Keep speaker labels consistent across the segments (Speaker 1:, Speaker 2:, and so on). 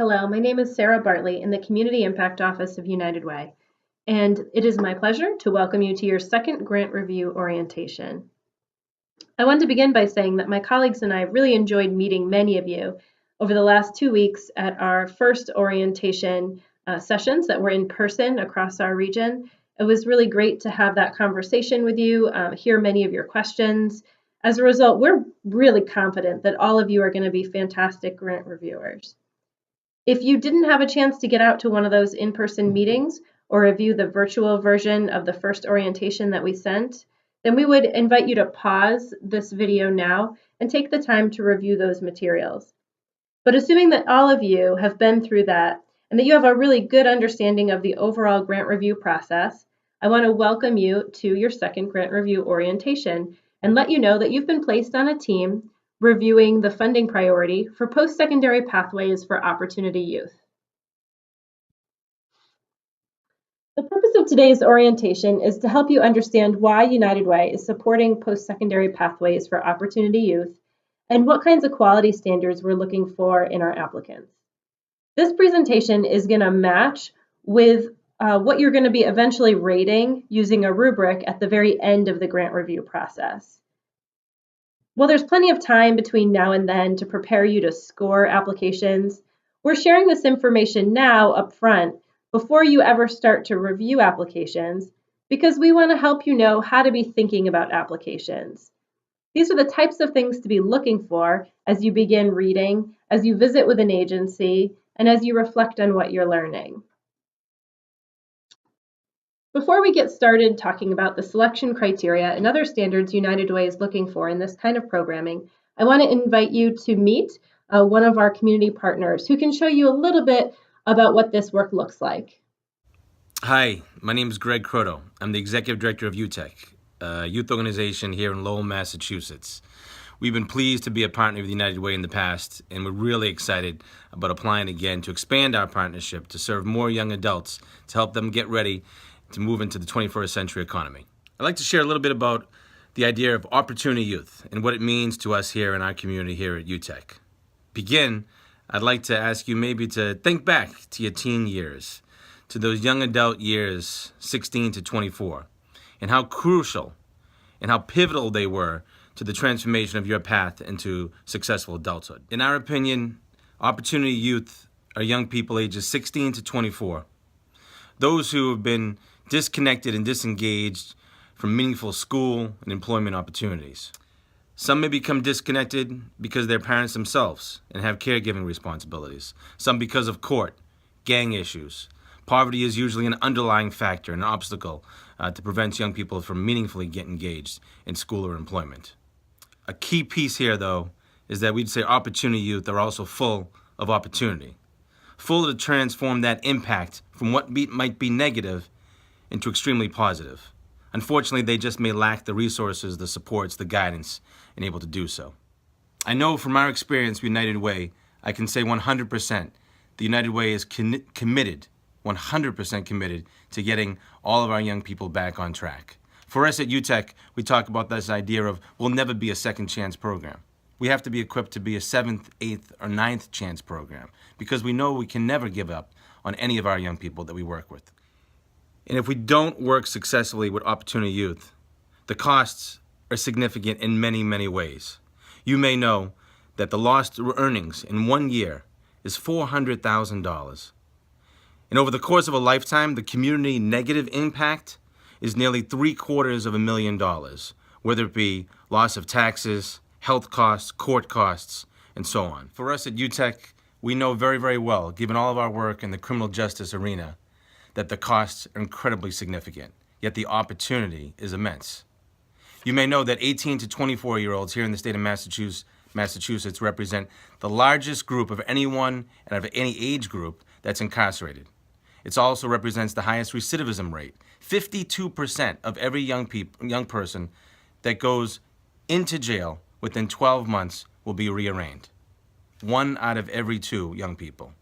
Speaker 1: Hello, my name is Sarah Bartley in the Community Impact Office of United Way, and it is my pleasure to welcome you to your second grant review orientation. I want to begin by saying that my colleagues and I really enjoyed meeting many of you over the last 2 weeks at our first orientation sessions that were in person across our region. It was really great to have that conversation with you, hear many of your questions. As a result, we're really confident that all of you are going to be fantastic grant reviewers. If you didn't have a chance to get out to one of those in-person meetings or review the virtual version of the first orientation that we sent, then we would invite you to pause this video now and take the time to review those materials. But assuming that all of you have been through that and that you have a really good understanding of the overall grant review process, I want to welcome you to your second grant review orientation and let you know that you've been placed on a team reviewing the funding priority for post-secondary pathways for Opportunity Youth. The purpose of today's orientation is to help you understand why United Way is supporting post-secondary pathways for Opportunity Youth and what kinds of quality standards we're looking for in our applicants. This presentation is going to match with what you're going to be eventually rating using a rubric at the very end of the grant review process. While there's plenty of time between now and then to prepare you to score applications, we're sharing this information now up front before you ever start to review applications because we want to help you know how to be thinking about applications. These are the types of things to be looking for as you begin reading, as you visit with an agency, and as you reflect on what you're learning. Before we get started talking about the selection criteria and other standards United Way is looking for in this kind of programming, I want to invite you to meet one of our community partners who can show you a little bit about what this work looks like.
Speaker 2: Hi, my name is Greg Croto. I'm the Executive Director of UTEC, a youth organization here in Lowell, Massachusetts. We've been pleased to be a partner with United Way in the past, and we're really excited about applying again to expand our partnership to serve more young adults to help them get ready to move into the 21st century economy. I'd like to share a little bit about the idea of Opportunity Youth and what it means to us here in our community here at UTEC. Begin, I'd like to ask you maybe to think back to your teen years, to those young adult years, 16 to 24, and how crucial and how pivotal they were to the transformation of your path into successful adulthood. In our opinion, Opportunity Youth are young people ages 16 to 24, those who have been disconnected and disengaged from meaningful school and employment opportunities. Some may become disconnected because they're parents themselves and have caregiving responsibilities. Some because of court, gang issues. Poverty is usually an underlying factor, an obstacle to prevent young people from meaningfully getting engaged in school or employment. A key piece here, though, is that we'd say Opportunity Youth are also full of opportunity, full to transform that impact from what might be negative into extremely positive. Unfortunately, they just may lack the resources, the supports, the guidance, and able to do so. I know from our experience with United Way, I can say 100% the United Way is committed, 100% committed to getting all of our young people back on track. For us at UTEC, we talk about this idea of we'll never be a second chance program. We have to be equipped to be a 7th, 8th, or 9th chance program because we know we can never give up on any of our young people that we work with. And if we don't work successfully with Opportunity Youth, the costs are significant in many, many ways. You may know that the lost earnings in 1 year is $400,000. And over the course of a lifetime, the community negative impact is nearly $750,000, whether it be loss of taxes, health costs, court costs, and so on. For us at UTEC, we know very, very well, given all of our work in the criminal justice arena, that the costs are incredibly significant, yet the opportunity is immense. You may know that 18 to 24-year-olds here in the state of Massachusetts represent the largest group of anyone and of any age group that's incarcerated. It also represents the highest recidivism rate. 52% of every young person that goes into jail within 12 months will be rearraigned. 1 out of every 2 young people.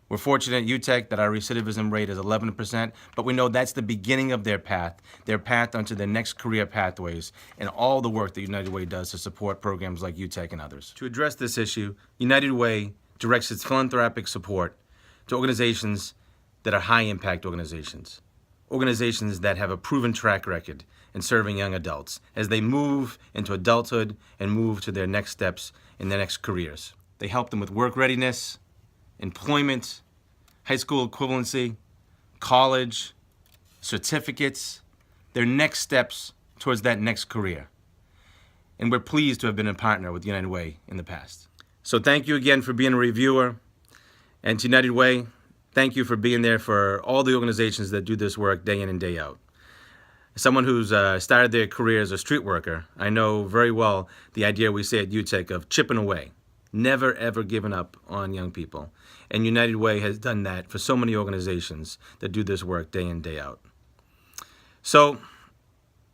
Speaker 2: We're fortunate at UTEC that our recidivism rate is 11%, but we know that's the beginning of their path onto their next career pathways, and all the work that United Way does to support programs like UTEC and others. To address this issue, United Way directs its philanthropic support to organizations that are high-impact organizations that have a proven track record in serving young adults as they move into adulthood and move to their next steps in their next careers. They help them with work readiness, employment, high school equivalency, college, certificates, their next steps towards that next career. And we're pleased to have been a partner with United Way in the past. So thank you again for being a reviewer. And to United Way, thank you for being there for all the organizations that do this work day in and day out. As someone who's started their career as a street worker, I know very well the idea we say at UTEC of chipping away, never ever giving up on young people. And United Way has done that for so many organizations that do this work day in, day out. So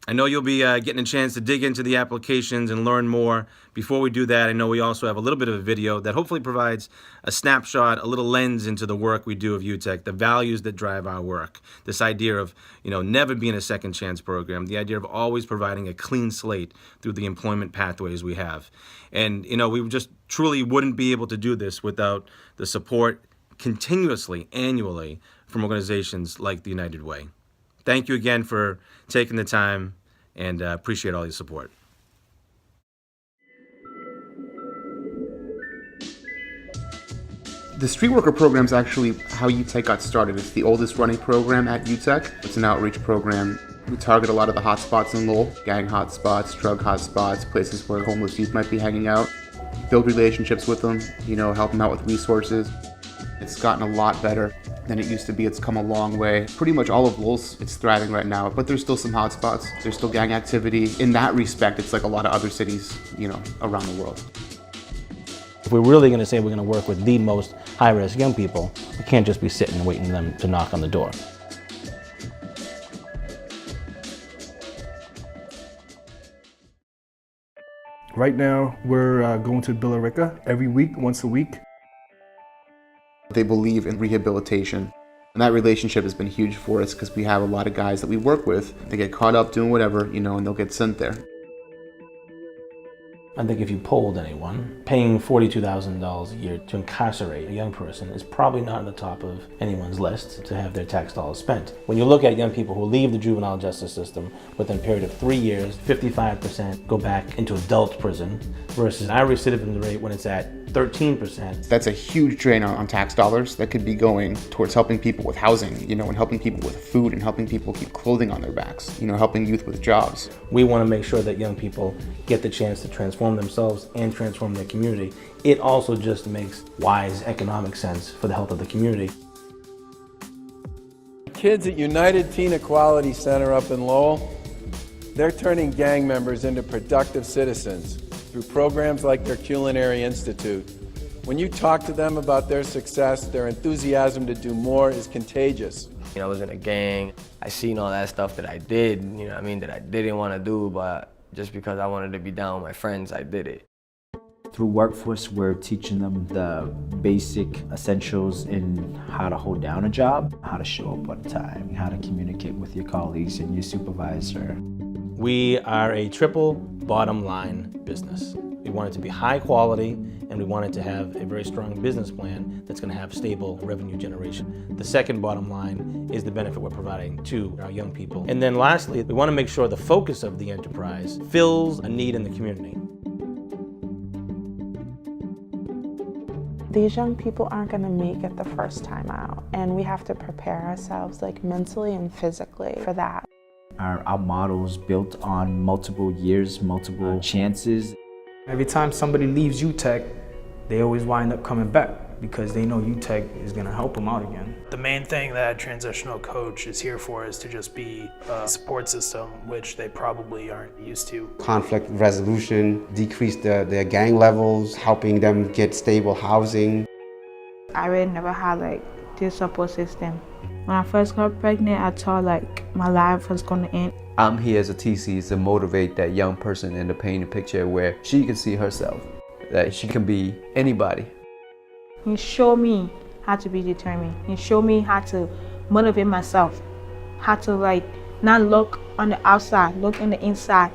Speaker 2: I know you'll be getting a chance to dig into the applications and learn more. Before we do that, I know we also have a little bit of a video that hopefully provides a snapshot, a little lens into the work we do of UTEC, the values that drive our work, this idea of never being a second chance program, the idea of always providing a clean slate through the employment pathways we have. And we just truly wouldn't be able to do this without the support continuously, annually, from organizations like the United Way. Thank you again for taking the time, and appreciate all your support.
Speaker 3: The Street Worker program is actually how UTEC got started. It's the oldest running program at UTEC. It's an outreach program. We target a lot of the hotspots in Lowell, gang hotspots, drug hotspots, places where homeless youth might be hanging out. Build relationships with them, help them out with resources. It's gotten a lot better than it used to be. It's come a long way. Pretty much all of Lowell's, it's thriving right now, but there's still some hotspots. There's still gang activity. In that respect, it's like a lot of other cities, around the world.
Speaker 4: If we're really going to say we're going to work with the most high-risk young people, we can't just be sitting and waiting for them to knock on the door.
Speaker 5: Right now, we're going to Billerica every week, once a week.
Speaker 3: They believe in rehabilitation. And that relationship has been huge for us because we have a lot of guys that we work with. They get caught up doing whatever, and they'll get sent there.
Speaker 4: I think if you polled anyone, paying $42,000 a year to incarcerate a young person is probably not on the top of anyone's list to have their tax dollars spent. When you look at young people who leave the juvenile justice system within a period of 3 years, 55% go back into adult prison versus our recidivism rate when it's at 13%.
Speaker 3: That's a huge drain on tax dollars that could be going towards helping people with housing, and helping people with food and helping people keep clothing on their backs, helping youth with jobs.
Speaker 4: We want to make sure that young people get the chance to transform themselves and transform their community. It also just makes wise economic sense for the health of the community.
Speaker 6: Kids at United Teen Equality Center up in Lowell, they're turning gang members into productive citizens through programs like their Culinary Institute. When you talk to them about their success, their enthusiasm to do more is contagious.
Speaker 7: I was in a gang. I seen all that stuff that I did, that I didn't want to do, but just because I wanted to be down with my friends, I did it.
Speaker 8: Through Workforce, we're teaching them the basic essentials in how to hold down a job, how to show up on time, how to communicate with your colleagues and your supervisor.
Speaker 4: We are a triple bottom line business. We want it to be high quality, and we want it to have a very strong business plan that's going to have stable revenue generation. The second bottom line is the benefit we're providing to our young people. And then lastly, we want to make sure the focus of the enterprise fills a need in the community.
Speaker 9: These young people aren't going to make it the first time out, and we have to prepare ourselves mentally and physically for that.
Speaker 8: Our model is built on multiple years, multiple chances.
Speaker 10: Every time somebody leaves UTEC, they always wind up coming back because they know UTEC is going to help them out again.
Speaker 11: The main thing that a transitional coach is here for is to just be a support system, which they probably aren't used to.
Speaker 12: Conflict resolution, decrease their gang levels, helping them get stable housing.
Speaker 13: I really never had this support system. When I first got pregnant, I thought my life was going to end.
Speaker 14: I'm here as a TC to motivate that young person and to paint a picture where she can see herself, that she can be anybody.
Speaker 13: He showed me how to be determined. He showed me how to motivate myself, how to not look on the outside, look on the inside.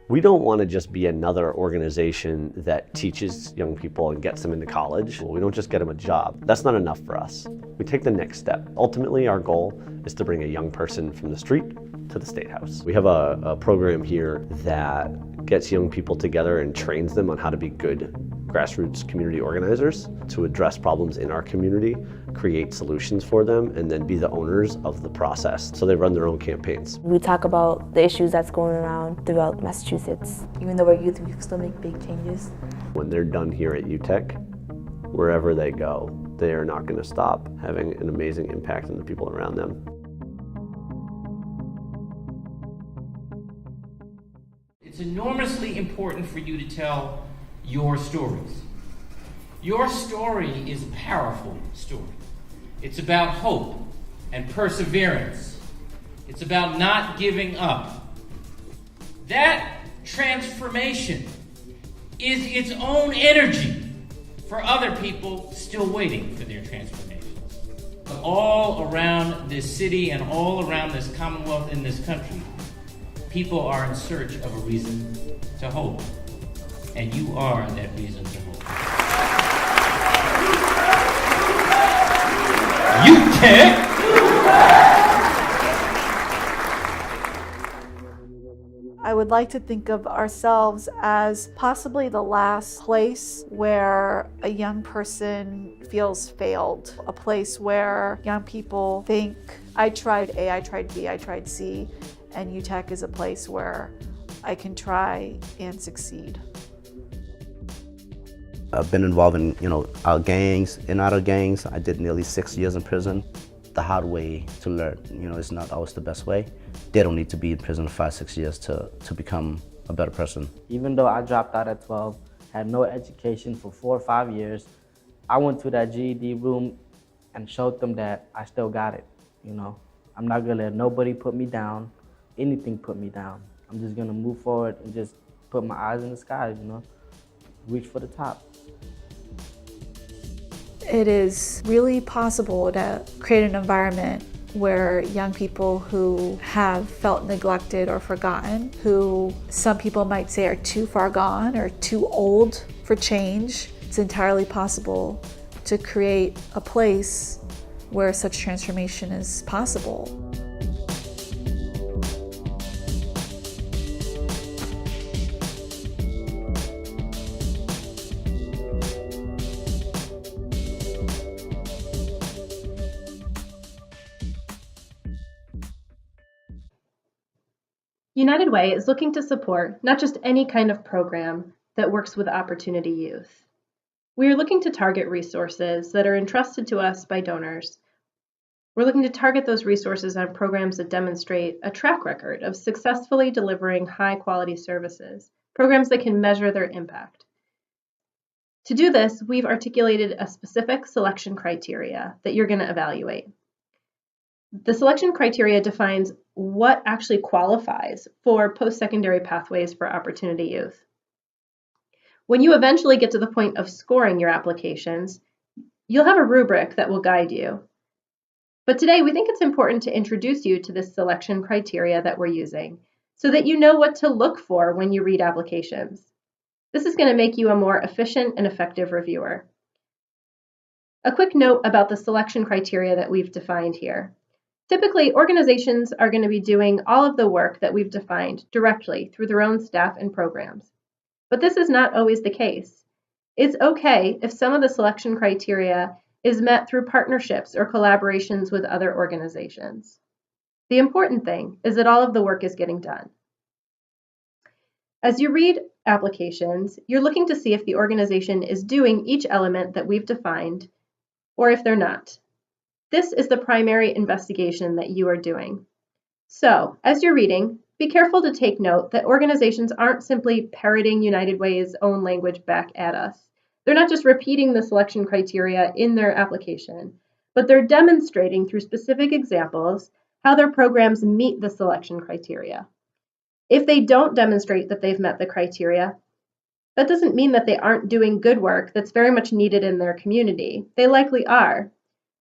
Speaker 15: We We don't want to just be another organization that teaches young people and gets them into college. We don't just get them a job. That's not enough for us. We take the next step. Ultimately, our goal is to bring a young person from the street to the State House. We have a program here that gets young people together and trains them on how to be good grassroots community organizers, to address problems in our community, create solutions for them, and then be the owners of the process. So they run their own campaigns.
Speaker 16: We talk about the issues that's going around throughout Massachusetts. Even though we're youth, we can still make big changes.
Speaker 15: When they're done here at UTEC, wherever they go, they are not going to stop having an amazing impact on the people around them.
Speaker 17: It's enormously important for you to tell your stories. Your story is a powerful story. It's about hope and perseverance. It's about not giving up. That transformation is its own energy for other people still waiting for their transformations. All around this city and all around this Commonwealth in this country, people are in search of a reason to hope. And you are that reason to hope. UTEC!
Speaker 18: I would like to think of ourselves as possibly the last place where a young person feels failed. A place where young people think, I tried A, I tried B, I tried C, and UTEC is a place where I can try and succeed.
Speaker 19: I've been involved in, gangs and out of gangs. I did nearly 6 years in prison. The hard way to learn, is not always the best way. They don't need to be in prison for 5-6 years to become a better person.
Speaker 20: Even though I dropped out at 12, had no education for 4 or 5 years, I went to that GED room and showed them that I still got it, I'm not gonna let nobody put me down, anything put me down. I'm just gonna move forward and just put my eyes in the sky, reach for the top.
Speaker 18: It is really possible to create an environment where young people who have felt neglected or forgotten, who some people might say are too far gone or too old for change, it's entirely possible to create a place where such transformation is possible.
Speaker 1: United Way is looking to support not just any kind of program that works with Opportunity Youth. We are looking to target resources that are entrusted to us by donors. We're looking to target those resources on programs that demonstrate a track record of successfully delivering high-quality services, programs that can measure their impact. To do this, we've articulated a specific selection criteria that you're going to evaluate. The selection criteria defines what actually qualifies for post-secondary pathways for Opportunity Youth. When you eventually get to the point of scoring your applications, you'll have a rubric that will guide you. But today, we think it's important to introduce you to this selection criteria that we're using so that you know what to look for when you read applications. This is going to make you a more efficient and effective reviewer. A quick note about the selection criteria that we've defined here. Typically, organizations are going to be doing all of the work that we've defined directly through their own staff and programs. But this is not always the case. It's okay if some of the selection criteria is met through partnerships or collaborations with other organizations. The important thing is that all of the work is getting done. As you read applications, you're looking to see if the organization is doing each element that we've defined, or if they're not. This is the primary investigation that you are doing. So, as you're reading, be careful to take note that organizations aren't simply parroting United Way's own language back at us. They're not just repeating the selection criteria in their application, but they're demonstrating through specific examples how their programs meet the selection criteria. If they don't demonstrate that they've met the criteria, that doesn't mean that they aren't doing good work that's very much needed in their community. They likely are.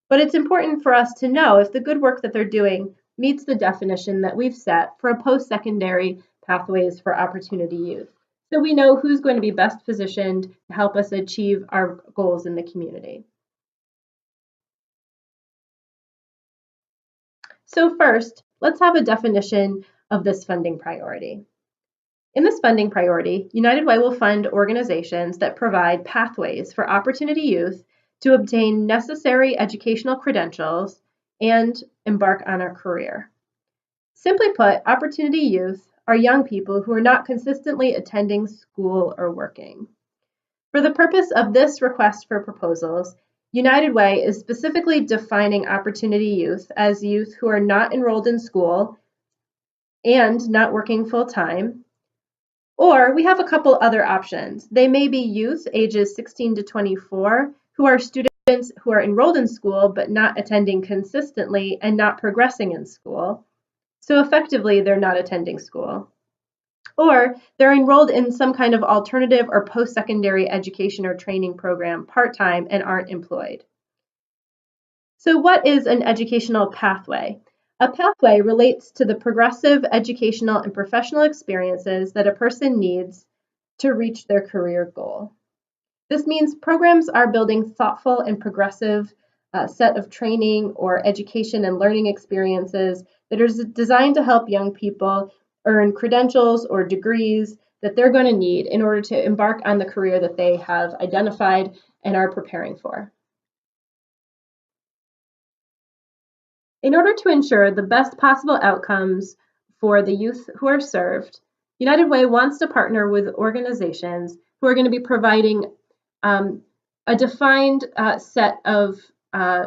Speaker 1: But it's important for us to know if the good work that they're doing meets the definition that we've set for a post-secondary pathways for opportunity youth, so we know who's going to be best positioned to help us achieve our goals in the community. So first, let's have a definition of this funding priority. In this funding priority, United Way will fund organizations that provide pathways for opportunity youth to obtain necessary educational credentials and embark on a career. Simply put, opportunity youth are young people who are not consistently attending school or working. For the purpose of this request for proposals, United Way is specifically defining opportunity youth as youth who are not enrolled in school and not working full-time. Or we have a couple other options. They may be youth ages 16 to 24 who are students who are enrolled in school but not attending consistently and not progressing in school. So effectively, they're not attending school. Or they're enrolled in some kind of alternative or post-secondary education or training program part-time and aren't employed. So what is an educational pathway? A pathway relates to the progressive educational and professional experiences that a person needs to reach their career goal. This means programs are building thoughtful and progressive set of training or education and learning experiences that are designed to help young people earn credentials or degrees that they're going to need in order to embark on the career that they have identified and are preparing for. In order to ensure the best possible outcomes for the youth who are served, United Way wants to partner with organizations who are going to be providing a defined set of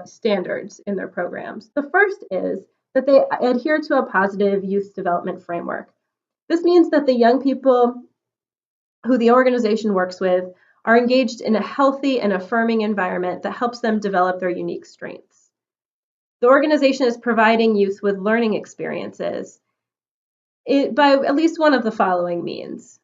Speaker 1: standards in their programs. The first is that they adhere to a positive youth development framework. This means that the young people who the organization works with are engaged in a healthy and affirming environment that helps them develop their unique strengths. The organization is providing youth with learning experiences by at least one of the following means.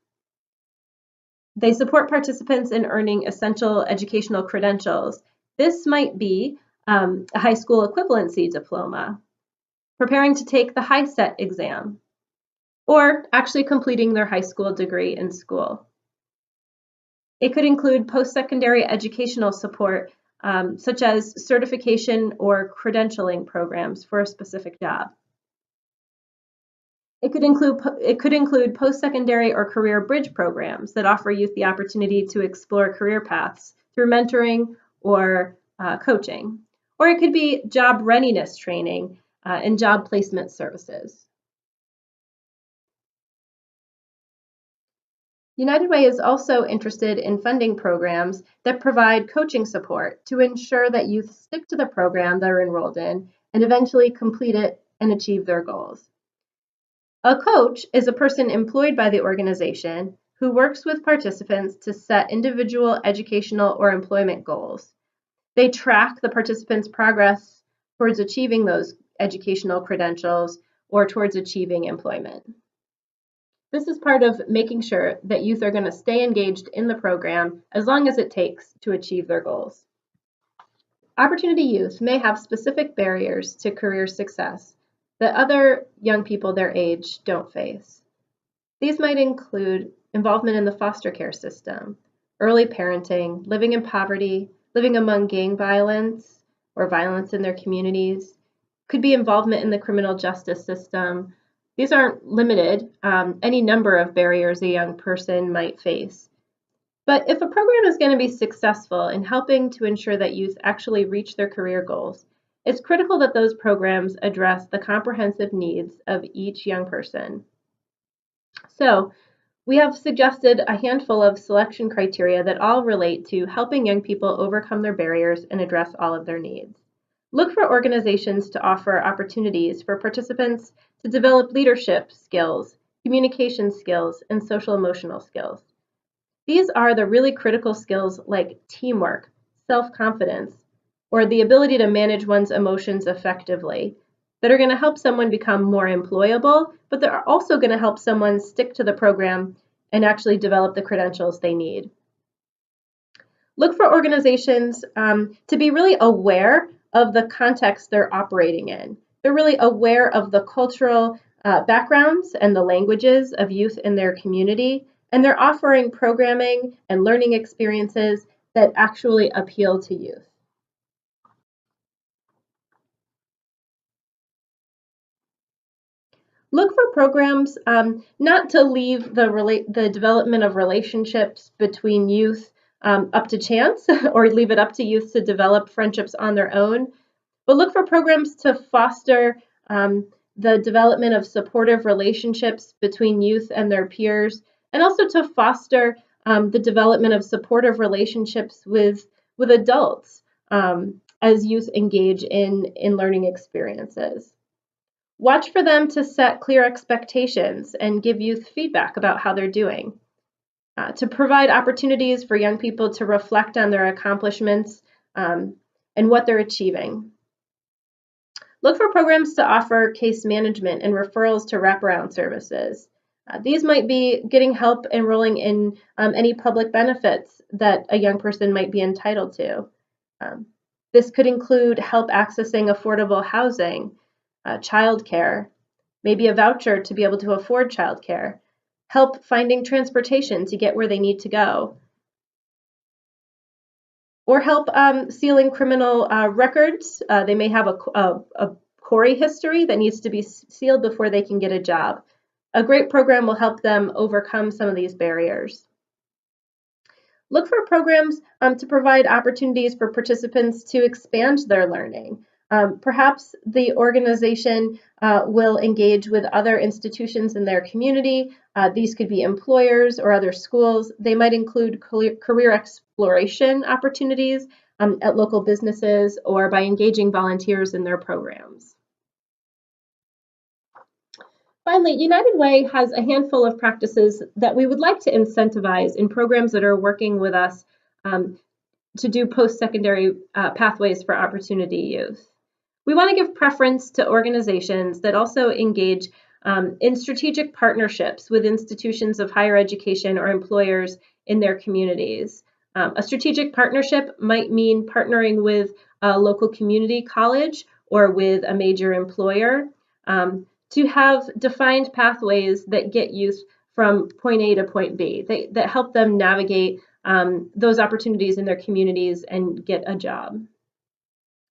Speaker 1: They support participants in earning essential educational credentials. This might be a high school equivalency diploma, preparing to take the HiSET exam, or actually completing their high school degree in school. It could include post-secondary educational support, such as certification or credentialing programs for a specific job. It could include post-secondary or career bridge programs that offer youth the opportunity to explore career paths through mentoring or coaching. Or it could be job readiness training and job placement services. United Way is also interested in funding programs that provide coaching support to ensure that youth stick to the program they're enrolled in and eventually complete it and achieve their goals. A coach is a person employed by the organization who works with participants to set individual educational or employment goals. They track the participants' progress towards achieving those educational credentials or towards achieving employment. This is part of making sure that youth are going to stay engaged in the program as long as it takes to achieve their goals. Opportunity youth may have specific barriers to career success that other young people their age don't face. These might include involvement in the foster care system, early parenting, living in poverty, living among gang violence or violence in their communities, could be involvement in the criminal justice system. These aren't limited, any number of barriers a young person might face. But if a program is going to be successful in helping to ensure that youth actually reach their career goals, it's critical that those programs address the comprehensive needs of each young person. So, we have suggested a handful of selection criteria that all relate to helping young people overcome their barriers and address all of their needs. Look for organizations to offer opportunities for participants to develop leadership skills, communication skills, and social emotional skills. These are the really critical skills like teamwork, self-confidence, or the ability to manage one's emotions effectively that are going to help someone become more employable, but they're also going to help someone stick to the program and actually develop the credentials they need. Look for organizations to be really aware of the context they're operating in. They're really aware of the cultural backgrounds and the languages of youth in their community, and they're offering programming and learning experiences that actually appeal to youth. Look for programs not to leave the development of relationships between youth up to chance or leave it up to youth to develop friendships on their own, but look for programs to foster the development of supportive relationships between youth and their peers, and also to foster the development of supportive relationships with adults as youth engage in learning experiences. Watch for them to set clear expectations and give youth feedback about how they're doing. To provide opportunities for young people to reflect on their accomplishments and what they're achieving. Look for programs to offer case management and referrals to wraparound services. These might be getting help enrolling in any public benefits that a young person might be entitled to. This could include help accessing affordable housing, childcare, maybe a voucher to be able to afford childcare, help finding transportation to get where they need to go, or help sealing criminal records. They may have a CORI history that needs to be sealed before they can get a job. A great program will help them overcome some of these barriers. Look for programs to provide opportunities for participants to expand their learning. Perhaps the organization will engage with other institutions in their community. These could be employers or other schools. They might include career exploration opportunities at local businesses or by engaging volunteers in their programs. Finally, United Way has a handful of practices that we would like to incentivize in programs that are working with us to do post-secondary pathways for opportunity youth. We want to give preference to organizations that also engage in strategic partnerships with institutions of higher education or employers in their communities. A strategic partnership might mean partnering with a local community college or with a major employer to have defined pathways that get youth from point A to point B, that help them navigate those opportunities in their communities and get a job.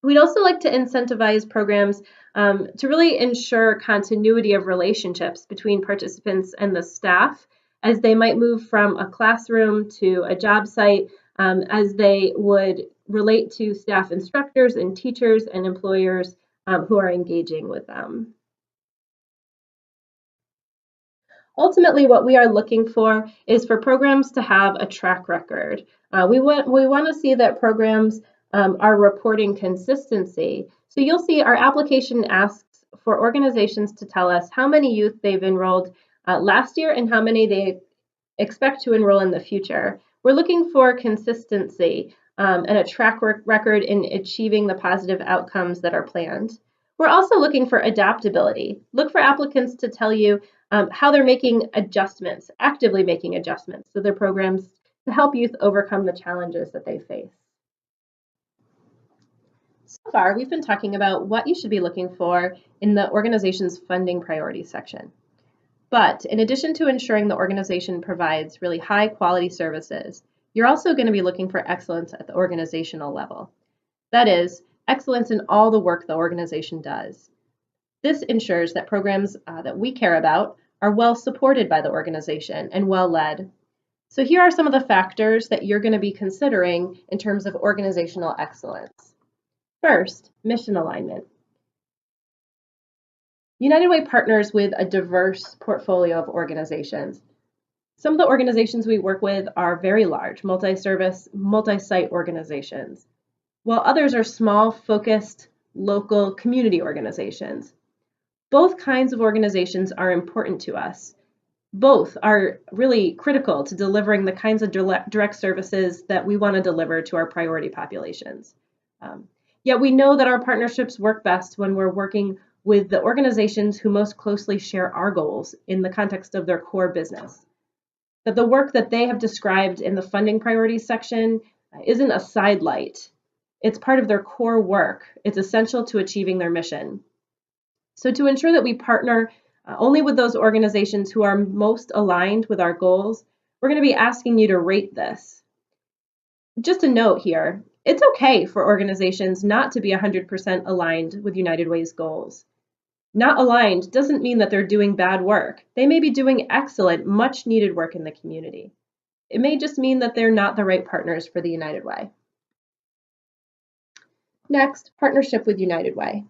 Speaker 1: We'd also like to incentivize programs to really ensure continuity of relationships between participants and the staff as they might move from a classroom to a job site, as they would relate to staff instructors and teachers and employers who are engaging with them. Ultimately, what we are looking for is for programs to have a track record. We want to see that programs are reporting consistency. So you'll see our application asks for organizations to tell us how many youth they've enrolled last year and how many they expect to enroll in the future. We're looking for consistency and a track record in achieving the positive outcomes that are planned. We're also looking for adaptability. Look for applicants to tell you how they're making adjustments, actively making adjustments to their programs to help youth overcome the challenges that they face. So far, we've been talking about what you should be looking for in the organization's funding priorities section. But in addition to ensuring the organization provides really high quality services, you're also going to be looking for excellence at the organizational level. That is, excellence in all the work the organization does. This ensures that programs that we care about are well supported by the organization and well led. So here are some of the factors that you're going to be considering in terms of organizational excellence. First, mission alignment. United Way partners with a diverse portfolio of organizations. Some of the organizations we work with are very large, multi-service, multi-site organizations, while others are small, focused, local community organizations. Both kinds of organizations are important to us. Both are really critical to delivering the kinds of direct services that we want to deliver to our priority populations. Yet we know that our partnerships work best when we're working with the organizations who most closely share our goals in the context of their core business. That the work that they have described in the funding priorities section isn't a sidelight. It's part of their core work. It's essential to achieving their mission. So to ensure that we partner Only with those organizations who are most aligned with our goals, we're going to be asking you to rate this. Just a note here, it's okay for organizations not to be 100% aligned with United Way's goals. Not aligned doesn't mean that they're doing bad work. They may be doing excellent, much needed work in the community. It may just mean that they're not the right partners for the United Way. Next, partnership with United Way.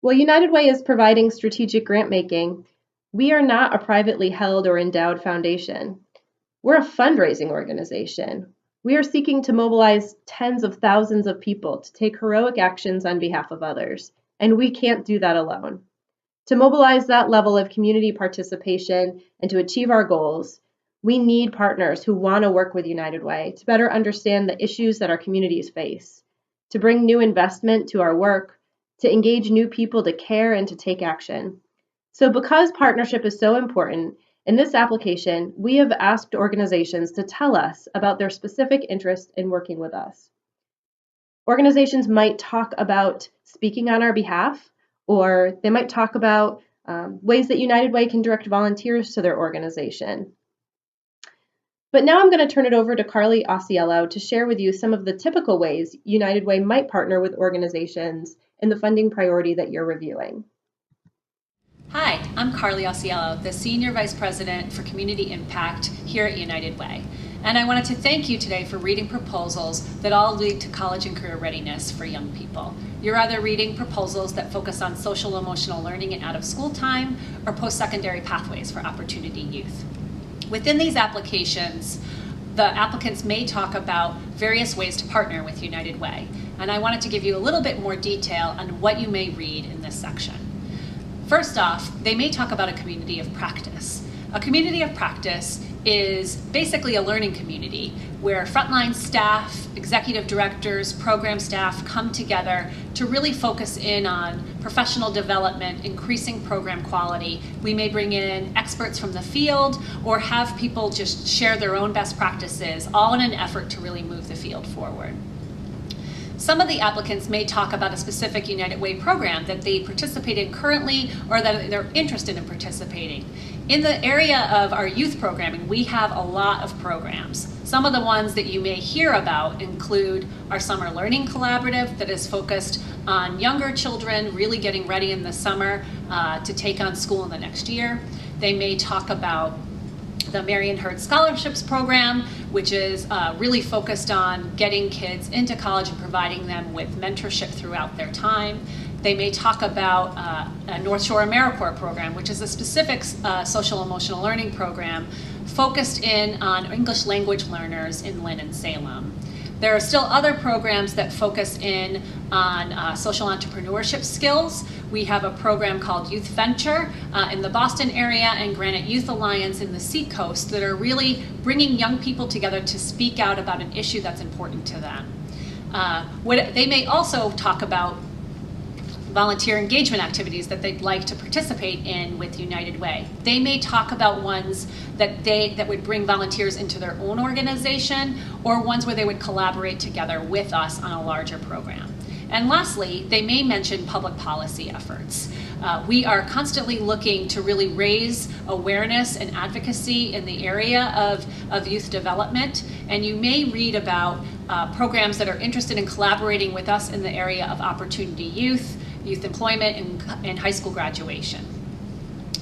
Speaker 1: While United Way is providing strategic grant making, we are not a privately held or endowed foundation. We're a fundraising organization. We are seeking to mobilize tens of thousands of people to take heroic actions on behalf of others, and we can't do that alone. To mobilize that level of community participation and to achieve our goals, we need partners who want to work with United Way to better understand the issues that our communities face, to bring new investment to our work, to engage new people to care and to take action. So because partnership is so important, in this application, we have asked organizations to tell us about their specific interest in working with us. Organizations might talk about speaking on our behalf, or they might talk about ways that United Way can direct volunteers to their organization. But now I'm going to turn it over to Carly Auciello to share with you some of the typical ways United Way might partner with organizations in the funding priority that you're reviewing.
Speaker 21: Hi, I'm Carly Auciello, the Senior Vice President for Community Impact here at United Way. And I wanted to thank you today for reading proposals that all lead to college and career readiness for young people. You're either reading proposals that focus on social emotional learning and out of school time or post-secondary pathways for opportunity youth. Within these applications, the applicants may talk about various ways to partner with United Way. And I wanted to give you a little bit more detail on what you may read in this section. First off, they may talk about a community of practice. A community of practice is basically a learning community where frontline staff, executive directors, program staff come together to really focus in on professional development, increasing program quality. We may bring in experts from the field or have people just share their own best practices, all in an effort to really move the field forward. Some of the applicants may talk about a specific United Way program that they participate in currently or that they're interested in participating. In the area of our youth programming, we have a lot of programs. Some of the ones that you may hear about include our Summer Learning Collaborative that is focused on younger children really getting ready in the summer to take on school in the next year. They may talk about the Marian Hurd Scholarships Program, which is really focused on getting kids into college and providing them with mentorship throughout their time. They may talk about a North Shore AmeriCorps program, which is a specific social emotional learning program focused in on English language learners in Lynn and Salem. There are still other programs that focus in on social entrepreneurship skills. We have a program called Youth Venture in the Boston area and Granite Youth Alliance in the Seacoast that are really bringing young people together to speak out about an issue that's important to them. They may also talk about volunteer engagement activities that they'd like to participate in with United Way. They may talk about ones that would bring volunteers into their own organization or ones where they would collaborate together with us on a larger program. And lastly, they may mention public policy efforts. We are constantly looking to really raise awareness and advocacy in the area of youth development, and you may read about programs that are interested in collaborating with us in the area of opportunity youth, youth employment, and high school graduation.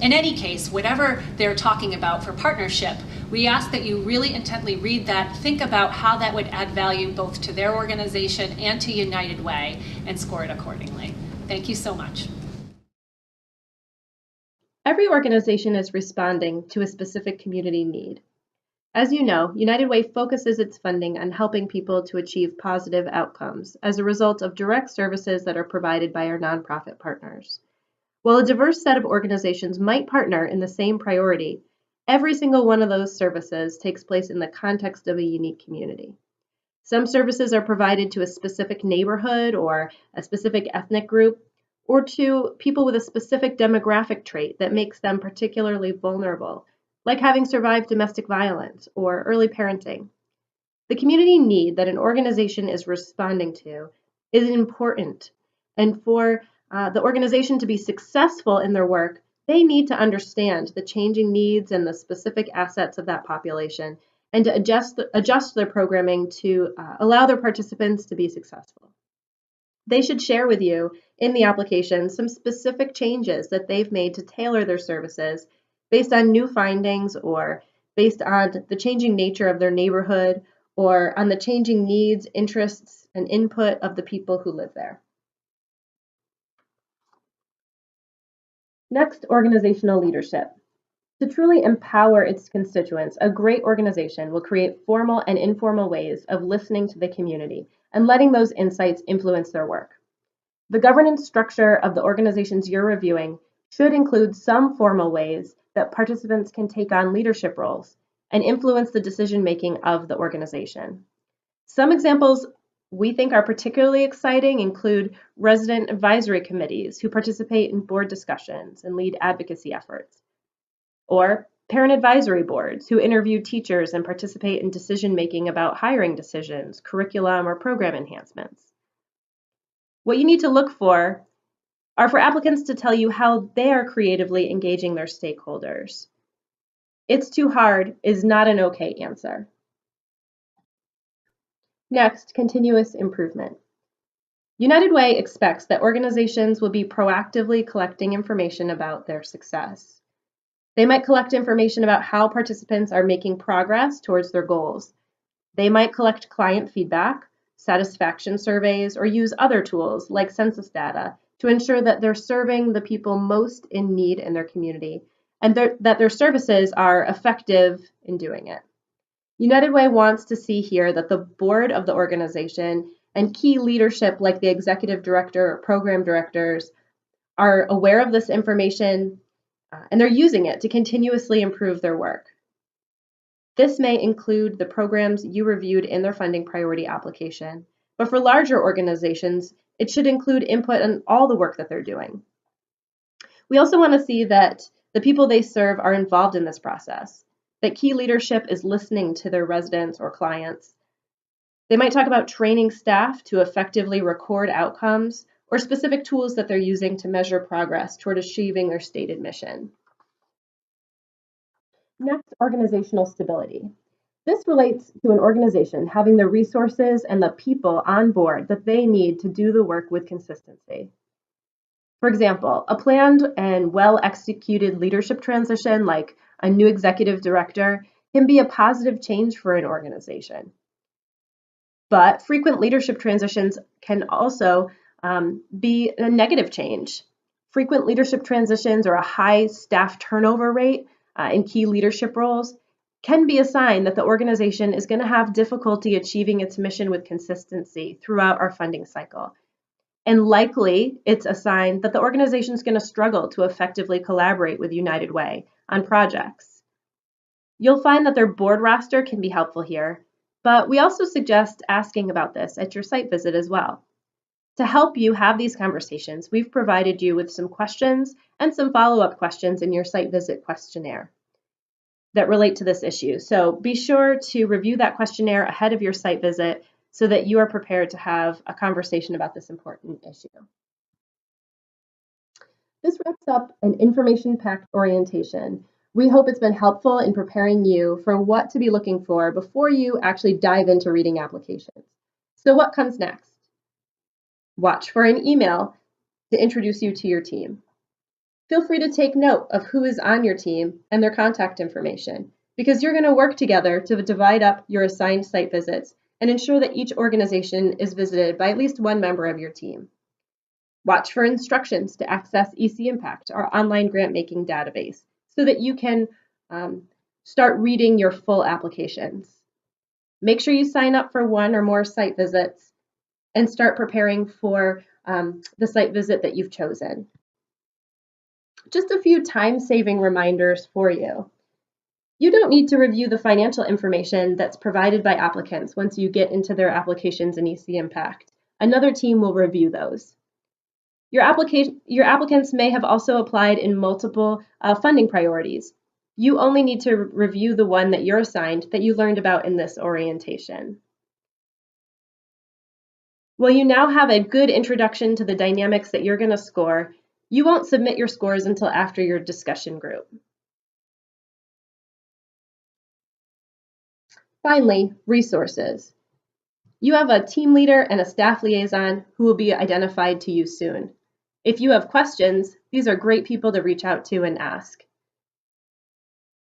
Speaker 21: In any case, whatever they're talking about for partnership, we ask that you really intently read that, think about how that would add value both to their organization and to United Way, and score it accordingly. Thank you so much.
Speaker 1: Every organization is responding to a specific community need. As you know, United Way focuses its funding on helping people to achieve positive outcomes as a result of direct services that are provided by our nonprofit partners. While a diverse set of organizations might partner in the same priority, every single one of those services takes place in the context of a unique community. Some services are provided to a specific neighborhood or a specific ethnic group, or to people with a specific demographic trait that makes them particularly vulnerable, like having survived domestic violence or early parenting. The community need that an organization is responding to is important, and for the organization to be successful in their work, They need to understand the changing needs and the specific assets of that population and to adjust their programming to allow their participants to be successful. They should share with you in the application some specific changes that they've made to tailor their services based on new findings or based on the changing nature of their neighborhood or on the changing needs, interests, and input of the people who live there. Next, organizational leadership. To truly empower its constituents, a great organization will create formal and informal ways of listening to the community and letting those insights influence their work. The governance structure of the organizations you're reviewing should include some formal ways that participants can take on leadership roles and influence the decision-making of the organization. Some examples we think are particularly exciting include resident advisory committees who participate in board discussions and lead advocacy efforts, or parent advisory boards who interview teachers and participate in decision-making about hiring decisions, curriculum, or program enhancements. What you need to look for are for applicants to tell you how they are creatively engaging their stakeholders. It's too hard is not an okay answer. Next, continuous improvement. United Way expects that organizations will be proactively collecting information about their success. They might collect information about how participants are making progress towards their goals. They might collect client feedback, satisfaction surveys, or use other tools like census data to ensure that they're serving the people most in need in their community and that their services are effective in doing it. United Way wants to see here that the board of the organization and key leadership like the executive director or program directors are aware of this information and they're using it to continuously improve their work. This may include the programs you reviewed in their funding priority application, but for larger organizations, it should include input on all the work that they're doing. We also want to see that the people they serve are involved in this process, that key leadership is listening to their residents or clients. They might talk about training staff to effectively record outcomes or specific tools that they're using to measure progress toward achieving their stated mission. Next, organizational stability. This relates to an organization having the resources and the people on board that they need to do the work with consistency. For example, a planned and well-executed leadership transition like a new executive director can be a positive change for an organization. But frequent leadership transitions can also be a negative change. Frequent leadership transitions or a high staff turnover rate in key leadership roles can be a sign that the organization is going to have difficulty achieving its mission with consistency throughout our funding cycle. And likely, it's a sign that the organization is going to struggle to effectively collaborate with United Way on projects. You'll find that their board roster can be helpful here, but we also suggest asking about this at your site visit as well. To help you have these conversations, we've provided you with some questions and some follow-up questions in your site visit questionnaire that relate to this issue. So be sure to review that questionnaire ahead of your site visit so that you are prepared to have a conversation about this important issue. This wraps up an information-packed orientation. We hope it's been helpful in preparing you for what to be looking for before you actually dive into reading applications. So what comes next? Watch for an email to introduce you to your team. Feel free to take note of who is on your team and their contact information, because you're going to work together to divide up your assigned site visits and ensure that each organization is visited by at least one member of your team. Watch for instructions to access EC Impact, our online grant-making database, so that you can start reading your full applications. Make sure you sign up for one or more site visits and start preparing for the site visit that you've chosen. Just a few time-saving reminders for you. You don't need to review the financial information that's provided by applicants once you get into their applications in EC Impact. Another team will review those. Your applicants may have also applied in multiple funding priorities. You only need to review the one that you're assigned that you learned about in this orientation. Well, you now have a good introduction to the dynamics that you're going to score. You won't submit your scores until after your discussion group. Finally, resources. You have a team leader and a staff liaison who will be identified to you soon. If you have questions, these are great people to reach out to and ask.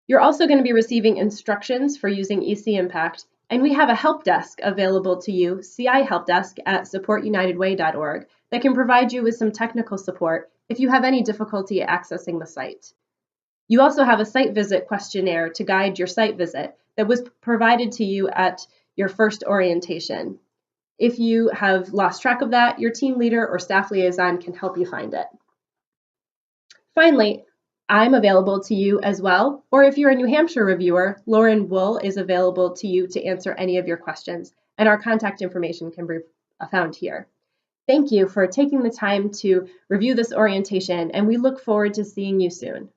Speaker 1: You're also going to be receiving instructions for using EC Impact, and we have a help desk available to you, CI Help Desk at supportunitedway.org, that can provide you with some technical support if you have any difficulty accessing the site. You also have a site visit questionnaire to guide your site visit that was provided to you at your first orientation. If you have lost track of that, your team leader or staff liaison can help you find it. Finally, I'm available to you as well, or if you're a New Hampshire reviewer, Lauren Wool is available to you to answer any of your questions, and our contact information can be found here. Thank you for taking the time to review this orientation, and we look forward to seeing you soon.